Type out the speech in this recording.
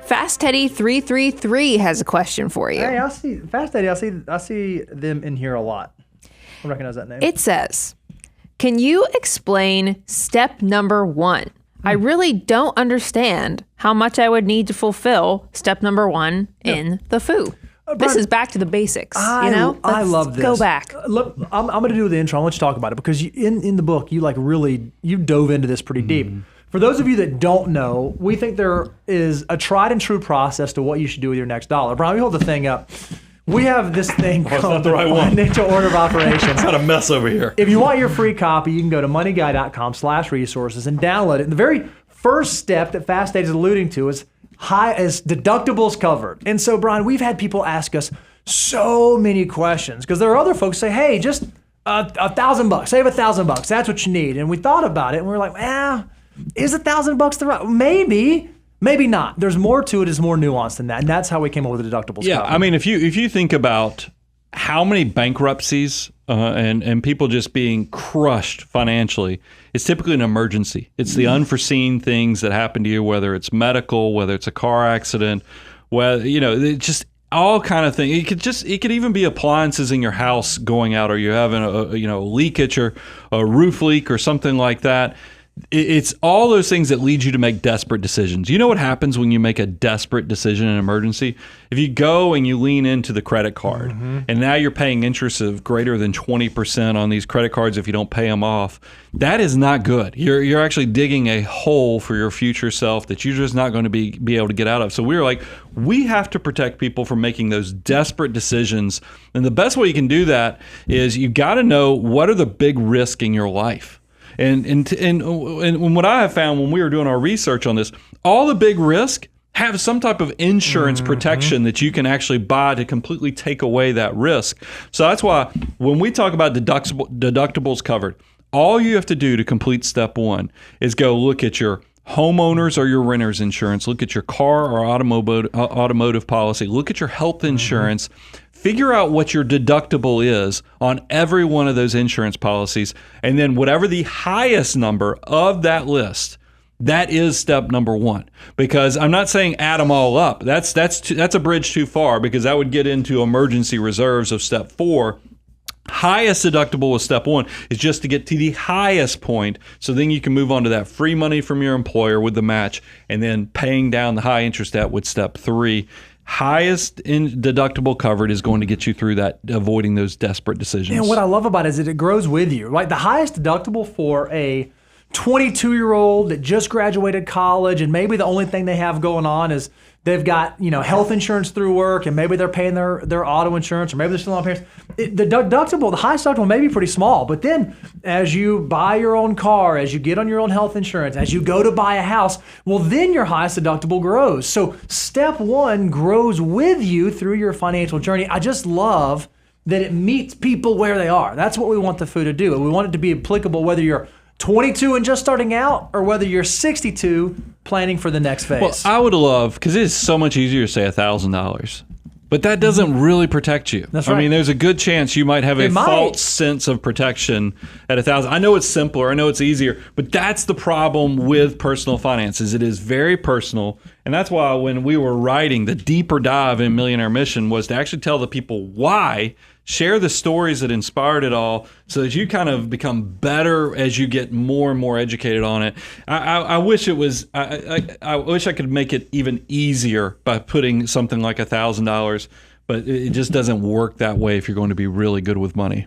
Fast Teddy 333 has a question for you. Hey, I see Fast Teddy. I see them in here a lot. I recognize that name. It says, can you explain step number 1? I really don't understand how much I would need to fulfill step number 1 in the FOO. This is back to the basics, you know? I love this. Go back. Look, I'm going to do the intro. I want you to talk about it because in the book, you you dove into this pretty deep. For those of you that don't know, we think there is a tried and true process to what you should do with your next dollar. Brian, we hold the thing up. We have this thing called the Financial Order of Operations. It's not a mess over here. If you want your free copy, you can go to moneyguy.com/resources and download it. And the very first step that Fast Teddy is alluding to is deductibles covered. And so, Brian, we've had people ask us so many questions because there are other folks say, hey, just $1,000, save $1,000. That's what you need. And we thought about it and we're like, is $1,000 the right? Maybe not. There's more to it. It's more nuanced than that. And that's how we came up with the deductibles. Yeah, cover. I mean, if you think about how many bankruptcies and people just being crushed financially, it's typically an emergency. It's the unforeseen things that happen to you, whether it's medical, whether it's a car accident, whether, it's just all kind of thing. It could even be appliances in your house going out, or you're having a leakage or a roof leak or something like that. It's all those things that lead you to make desperate decisions. You know what happens when you make a desperate decision in an emergency? If you go and you lean into the credit card, and now you're paying interest of greater than 20% on these credit cards if you don't pay them off, that is not good. You're actually digging a hole for your future self that you're just not going to be able to get out of. So we were like, we have to protect people from making those desperate decisions. And the best way you can do that is you got to know what are the big risks in your life. And what I have found when we were doing our research on this, all the big risk have some type of insurance protection that you can actually buy to completely take away that risk. So that's why when we talk about deductibles covered, all you have to do to complete step 1 is go look at your homeowners or your renter's insurance, look at your car or automotive policy, look at your health insurance, figure out what your deductible is on every one of those insurance policies, and then whatever the highest number of that list, that is step number 1. Because I'm not saying add them all up. That's a bridge too far, because that would get into emergency reserves of step 4. Highest deductible with step 1 is just to get to the highest point, so then you can move on to that free money from your employer with the match, and then paying down the high interest debt with step 3. Highest in deductible covered is going to get you through that, avoiding those desperate decisions. And what I love about it is that it grows with you. Like the highest deductible for a 22-year-old that just graduated college, and maybe the only thing they have going on is they've got health insurance through work, and maybe they're paying their auto insurance, or maybe they're still on parents. The highest deductible may be pretty small, but then as you buy your own car, as you get on your own health insurance, as you go to buy a house, well, then your highest deductible grows. So step 1 grows with you through your financial journey. I just love that it meets people where they are. That's what we want the FOO to do. We want it to be applicable whether you're 22 and just starting out, or whether you're 62 planning for the next phase. Well, I would love, because it is so much easier to say $1,000, but that doesn't really protect you. That's right. I mean, there's a good chance you might have a false sense of protection at $1,000. I know it's simpler, I know it's easier, but that's the problem with personal finances. It is very personal, and that's why when we were writing, the deeper dive in Millionaire Mission was to actually tell the people why. Share the stories that inspired it all, so that you kind of become better as you get more and more educated on it. I wish it was. I wish I could make it even easier by putting something like $1,000, but it just doesn't work that way if you're going to be really good with money.